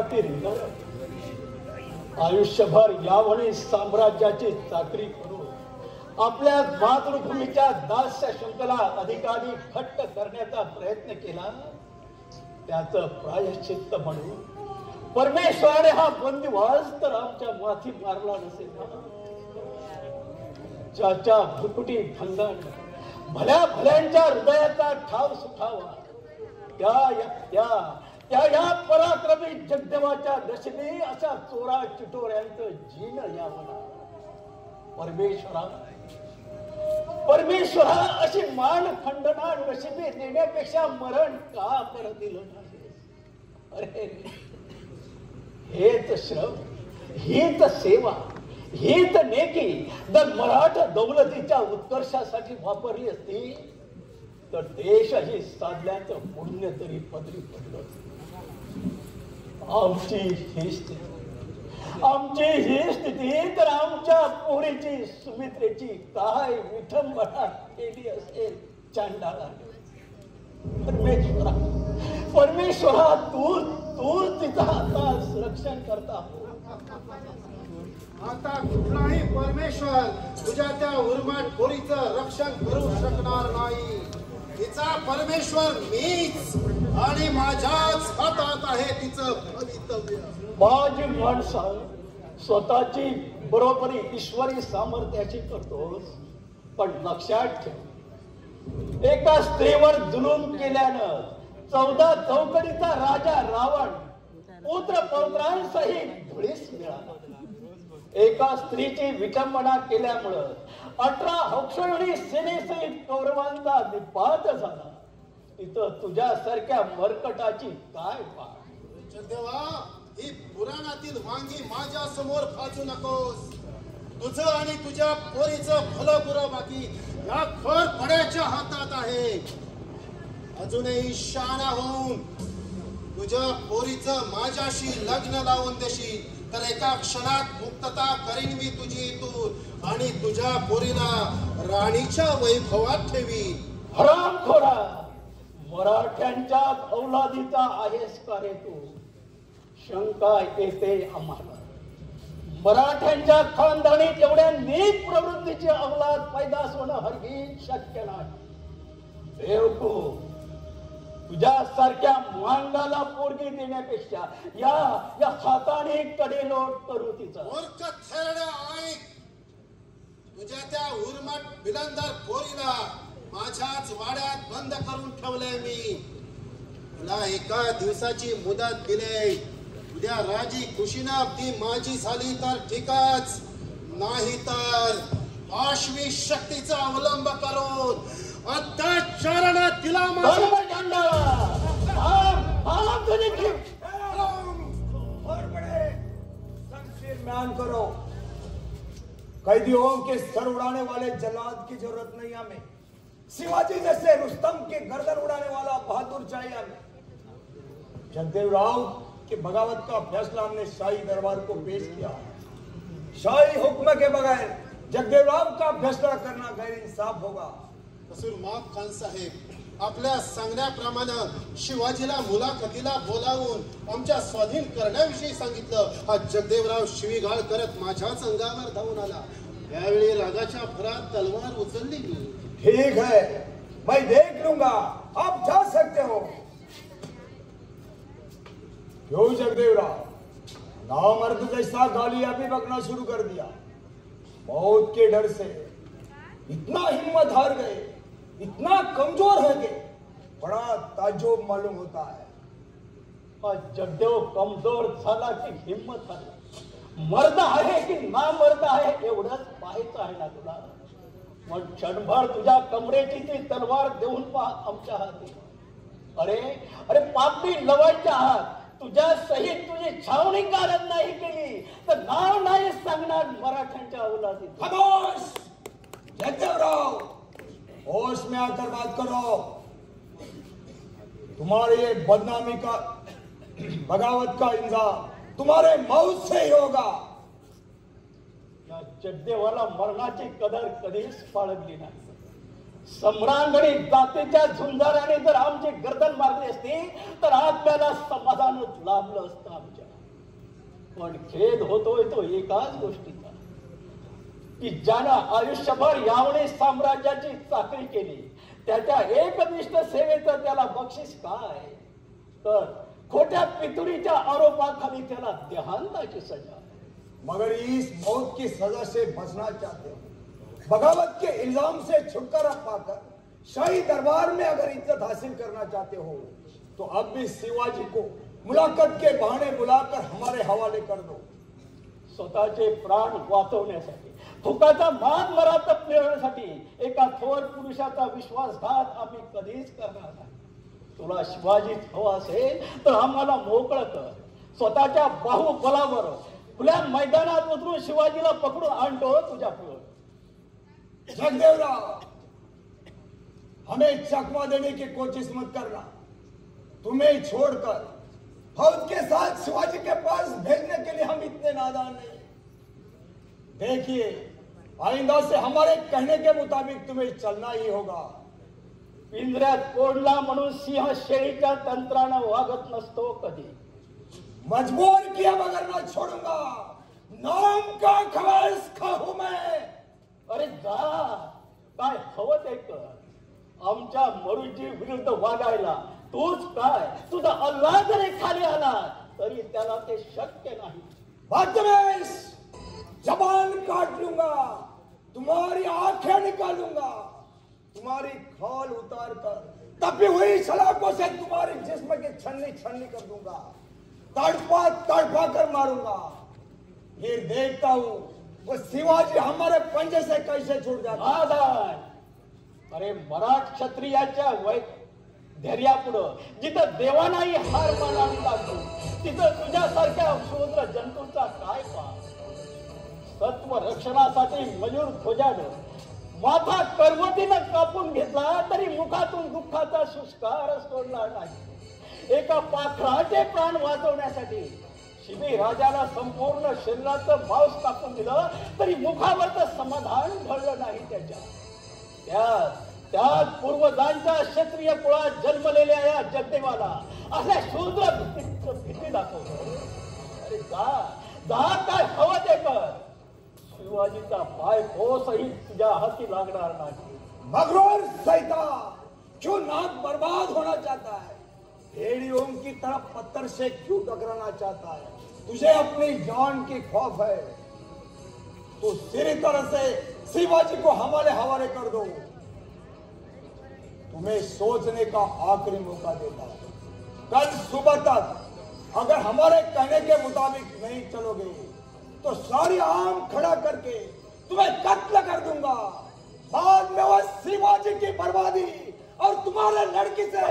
खातीर आयुष्यभर यावणी साम्राज्याची चाकरी करून आपल्या मातृभूमीच्या दास्य शृंखला अधिकाधिक घट्ट करण्याचा प्रयत्न केला. त्याचं प्रायश्चित्त म्हणून परमेश्वराने हा बंदिवास तर आमच्या माथी मारला नसेल ना. ज्याच्या भुकुटी भंगण भल्या भल्यांच्या हृदयाचा ठाव सुटावा त्या या पराक्रमी जगदेवाच्या दशेने अशा चोरा चिटोऱ्यांचं जीन यावं. परमेश्वरा अशी मान खंडना नशिबी देण्यापेक्षा मरण का परत दिलं नाही. अरे हेच श्रम, हीच सेवा, हीच नेकी जर मराठा दौलतीच्या उत्कर्षासाठी वापरली असती तर देशही साधल्याचं पुण्य तरी पदरी पडलं. आमची ही स्थिती तर आमच्या पोरीची सुमित्रेची काय विठंबना केली असेल चांडाळाने. परमेश्वरा तू तिचा आता रक्षण करता. आता कुठलाही परमेश्वर तुझ्या त्या उर्माट पोरीचं रक्षण करू शकणार नाही. तिचा परमेश्वर मीच आणि माझ्याच हातात आहे तिचं भवितव्य. माझी माणसा स्वतःची बरोबरी ईश्वरी सामर्थ्याची करतोस, पण लक्षात ठेव एका स्त्रीवर जुलूम केल्यानं 14 चौकडीचा राजा रावण पुत्र पौत्रांसहित धुळीस मिळाला. एका स्त्रीची विटंबना केल्यामुळं 18 हौक्षणी सेनेसहित कौरवांचा निपात झाला. तिथं तुझ्यासारख्या मरकटाची काय पाठ. देवा, ही पुराणातील वांगी माझ्या समोर फाचू नकोस. तुझं आणि तुझ्या पोरीचं भलं बुरं बाकी या खोर पड्याच्या हातात आहे. अजूनही शहाणा होऊन तुझ्या पोरीचं माझ्याशी लग्न लावून देशील तर एका क्षणात मुक्तता करीन मी तुझी इथून आणि तुझ्या पोरीला राणीच्या वैभवात ठेवी. हरामखोरा, मराठ्यांच्या औलादीचा आहेस का रे तू? शंका येते आम्हाला. मराठ्यांच्या खानदानीत एवढ्या नीच प्रवृत्तीची औलाद पैदास होणं हरगीज शक्य नाही. बेवकूफ, तुझ्यासारख्या मांगाला पोरगी देण्यापेक्षा या हाताने कडेलोट करू तिचा. मूर्ख थेरड्या, ऐक. तुझ्या त्या उर्मट बिलंदार पोरीला माझ्याच वाड्यात बंद करून ठेवलंय मी. तुला एका दिवसाची मुदत दिले. उद्या राजी खुशीनं ती माझी झाली तर ठीकच, नाही तर आश्वी शक्तीचा अवलंब करून अत्याचाराने तिला म्यान करो. कैदियों के सर उड़ाने वाले जल्लाद की जरूरत नहीं हमें. शिवाजी जैसे रुस्तम के गर्दन उड़ाने वाला बहादुर चाहिए हमें. जगदेव राव के बगावत का फैसला हमने शाही दरबार को पेश किया. शाही हुक्म के बगैर जगदेव राव का फैसला करना गैर इंसाफ होगा. कसूर माफ खान साहेब, आपल्या सांगण्याप्रमाणे शिवाजीला मुलाखतीला बोलावून आमच्या स्वाधीन करण्याविषयी सांगितलं. हा जगदेवराव शिवीगाळ करत माझ्याच अंगावर धावून आला. यावेळी रागाच्या भरात तलवार उचलली मी. ठीक है, मैं देख लूंगा, आप जा सकते हो. क्यों जगदेवराव, नामर्द जैसा गालियां भी बकना शुरू कर दिया. मौत के डर से इतना हिम्मत हार गए, इतना कमजोर हो गए, बड़ा ताज्जुब मालूम होता है. जगदेव कमजोर झाला की हिम्मत आली. मर्द आहे की ना मर्द आहे एवढंच पाहायचं आहे ना तुला. मग क्षणभर तुझ्या कमरेची ती तलवार देऊन पहा आमच्या हाती. अरे पापी लवायच्या आहात. तुझ्या सहित तुझी छावणी कारण नाही केली तर नाव नाही सांगणार मराठ्यांच्या औलादीत. खामोश जगदेवराव, होश में आकर बात करो. तुम्हारी ये बदनामी का बगावत का इंजाम तुम्हारे मौत से ही होगा. या जगदेवाला मरणाची कदर कधीच बाळगली नाही. सम्रांगणी जातीच्या झुंजाराने जर आमची गर्दन मारली असती तर आपल्याला समाधानच लाभलं असतं. आमच्या पण खेद होतोय तो एकाच गोष्टीचा की ज्यानं आयुष्यभर यावणे साम्राज्याची चाकरी केली त्याच्या एकनिष्ठ सेवेचं त्याला बक्षीस काय, तर खोट्या पितुरीच्या आरोपाखाली त्याला देहांताची सजा। मगर इस मौत की सजा से बचना चाहते हो, बगावत के इल्जाम से छुटकारा पाकर शाही दरबार में अगर इज्जत हासिल करना चाहते हो तो अब भी शिवाजी को मुलाकात के बहाने बुलाकर हमारे हवाले कर दो। स्वतःचे प्राण वाचवण्यासाठी फुकाचा मान मरातब मिळवण्यासाठी एका थोर पुरुषाचा विश्वासघात आम्ही कधीच करणार नाही। तुला शिवाजीच हवा असेल तर आम्हाला मोकळं कर, स्वतःच्या बाहुबलावर खुल्या मैदानात उतरून शिवाजीला पकडून आणतो तुझ्या पुढे। जगदेवराव, हमें चकमा देने की कोशिश मत करना, तुम्हें छोड़कर फौज के साथ शिवाजी के पास भेजने के लिए हम इतने नादान नहीं। देखिए, आइंदा से हमारे कहने के मुताबिक तुम्हें चलना ही होगा। पिंजऱ्यात कोंडला म्हणून सिंह शेळीच्या तंत्रानं वागत नसतो कधी। मजबूर किया मगर ना छोड़ूंगा, नाम का खवास खाहू मैं। अरे जा, काय हवं ते कर, आमच्या मरुजी विरुद्ध वागायला तूच काय, तुझा अल्लाह जरी खाली आला तरी त्याला ते शक्य नाही। बदतमीज, जबान काट लूंगा, तुम्हारी आंखें निकालूंगा, तुम्हारी खाल उतार कर तपी हुई सलाखों से तुम्हारे जिस्म की छन्नी छन्नी कर दूंगा, तड़पा तड़पा कर मारूंगा। फिर देखता हूं वो शिवाजी हमारे पंजे से कैसे छूट जाता। अरे मराठ क्षत्रियाच्या वय धैर्यापुढं जिथं देवानाही हार मानावी लागतो तिथं तुझ्यासारख्या शूद्र जंतूचा काय पाप। सत्व रक्षणासाठी मयूर खोजानं माथा करवतीनं कापून घेतला तरी मुखातून दुःखाचा शुष्कार सोडणार नाही। एका पाखराचे प्राण वाचवण्यासाठी शिबी राजाला संपूर्ण शरीराचं मांस टाकून दिलं तरी मुखावरचं समाधान घडलं नाही त्याच्या। त्यात पूर्वजांच्या क्षत्रिय कुळात जन्मलेल्या या जगदेवाला अशा शूद्र भीती दाखवतो। अरे जा जा, काय हवं ते कर, शिवाजीचा पाय पोसही तुझ्या हाती लागणार नाही। मगरूर शैतान, क्यों नाक बर्बाद होना चाहता है, भेड़ियों की तरह पत्थर से क्यों टकराना चाहता है। तुझे अपनी जान की खौफ है तो सीधी तरह से शिवाजी को हमारे हवाले कर दो। तुम्हें सोचने का आखिरी मौका देता हूं। कल सुबह तक अगर हमारे कहने के मुताबिक नहीं चलोगे तो सारी आम खड़ा करके तुम्हें कत्ल कर दूंगा। बाद में वह शिवाजी की बर्बादी और तुम्हारे लड़की से